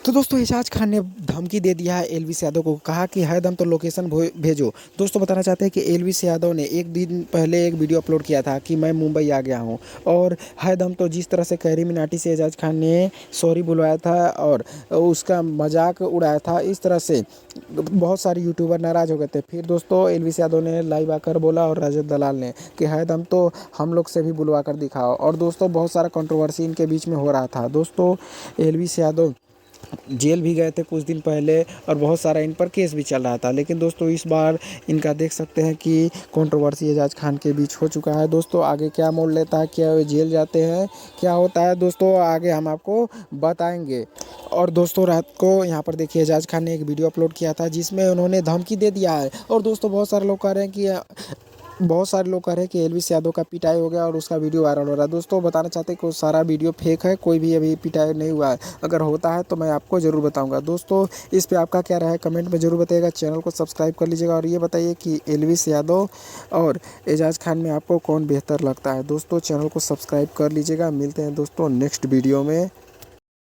तो दोस्तों एजाज खान ने धमकी दे दिया है एलविस यादव को, कहा कि है दम तो लोकेशन भेजो। दोस्तों बताना चाहते हैं कि एलविस यादव ने एक दिन पहले एक वीडियो अपलोड किया था कि मैं मुंबई आ गया हूं, और है दम तो जिस तरह से कैरी मिनाटी से एजाज खान ने सॉरी बुलवाया था और उसका मजाक उड़ाया था, इस तरह से बहुत सारे यूट्यूबर नाराज़ हो गए थे। फिर दोस्तों एलविस यादव ने लाइव आकर बोला, और रजत दलाल ने, कि है दम तो हम लोग से भी बुलवा कर दिखाओ। और दोस्तों बहुत सारा कंट्रोवर्सी इनके बीच में हो रहा था। दोस्तों एलविस यादव जेल भी गए थे कुछ दिन पहले, और बहुत सारा इन पर केस भी चल रहा था। लेकिन दोस्तों इस बार इनका देख सकते हैं कि कंट्रोवर्सी एजाज खान के बीच हो चुका है। दोस्तों आगे क्या मोड़ लेता है, क्या वे जेल जाते हैं, क्या होता है, दोस्तों आगे हम आपको बताएंगे। और दोस्तों रात को यहाँ पर देखिए एजाज खान ने एक वीडियो अपलोड किया था जिसमें उन्होंने धमकी दे दिया है। और दोस्तों बहुत सारे लोग कह रहे हैं कि एलविस यादव का पिटाई हो गया और उसका वीडियो वायरल हो रहा है। दोस्तों बताना चाहते हैं कि वो सारा वीडियो फेक है, कोई भी अभी पिटाई नहीं हुआ है। अगर होता है तो मैं आपको ज़रूर बताऊंगा। दोस्तों इस पे आपका क्या राय है कमेंट में ज़रूर बताइएगा। चैनल को सब्सक्राइब कर लीजिएगा, और ये बताइए कि एलविस यादव और एजाज खान में आपको कौन बेहतर लगता है। दोस्तों चैनल को सब्सक्राइब कर लीजिएगा। मिलते हैं दोस्तों नेक्स्ट वीडियो में।